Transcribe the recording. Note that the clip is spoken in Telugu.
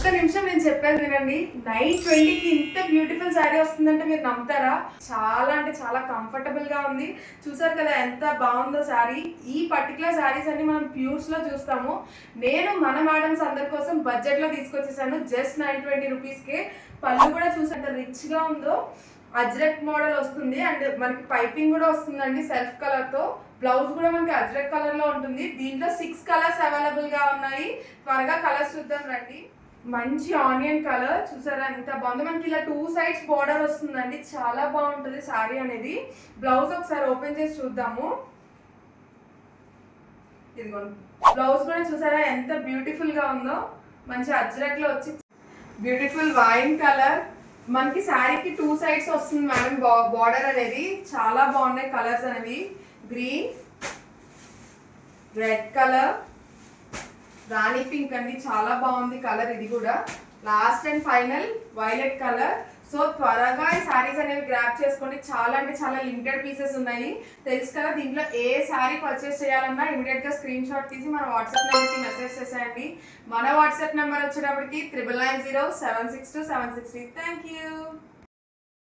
ఒక్క నిమిషం నేను చెప్పేది వినండి. 920కి ఇంత బ్యూటిఫుల్ శారీ వస్తుందంటే మీరు నమ్ముతారా? చాలా అంటే చాలా కంఫర్టబుల్ గా ఉంది. చూసారు కదా ఎంత బాగుందో శారీ. ఈ పర్టికులర్ శారీస్ అన్ని మనం ప్యూర్స్ లో చూస్తాము. నేను మన మేడమ్స్ అందరి కోసం బడ్జెట్ లో తీసుకొచ్చేసాను. జస్ట్ 920 రూపీస్కే. పళ్ళు కూడా చూసాక రిచ్ గా ఉందో. అజ్రక్ మోడల్ వస్తుంది అండ్ మనకి పైపింగ్ కూడా వస్తుందండి సెల్ఫ్ కలర్ తో. బ్లౌజ్ కూడా మనకి అజ్రక్ కలర్ లో ఉంటుంది. దీంట్లో 6 కలర్స్ అవైలబుల్ గా ఉన్నాయి. త్వరగా కలర్స్ చూద్దాం రండి. మంచి ఆనియన్ కలర్ చూసారా ఎంత బాగుందో. మనకి ఇలా 2 సైడ్స్ బార్డర్ వస్తుందండి. చాలా బాగుంటుంది శారీ అనేది. బ్లౌజ్ ఒకసారి ఓపెన్ చేసి చూద్దాము. ఇదిగోండి బ్లౌజ్ కూడా చూసారా ఎంత బ్యూటిఫుల్ గా ఉందో. మంచి అజ్రక్ లో వచ్చి బ్యూటిఫుల్ వైన్ కలర్. మనకి శారీకి 2 సైడ్స్ వస్తుంది మేడం బార్డర్ అనేది. చాలా బాగున్నాయి కలర్స్ అనేవి. గ్రీన్, రెడ్ కలర్, రాణి పింక్ అండి. చాలా బాగుంది కలర్ ఇది కూడా. Last and final violet colour. So త్వరగా ఈ శారీస్ అనేవి గ్రాప్ చేసుకోండి. చాలా అంటే చాలా లిమిటెడ్ పీసెస్ ఉన్నాయి. తెలుసు కదా, దీంట్లో ఏ శారీ పర్చేస్ చేయాలన్నా ఇమీడియట్ గా స్క్రీన్ షాట్ తీసి మన వాట్సాప్ నెంబర్కి మెసేజ్ చేసేయండి. మన వాట్సాప్ నెంబర్ వచ్చేటప్పటికి 9990762763. Thank you.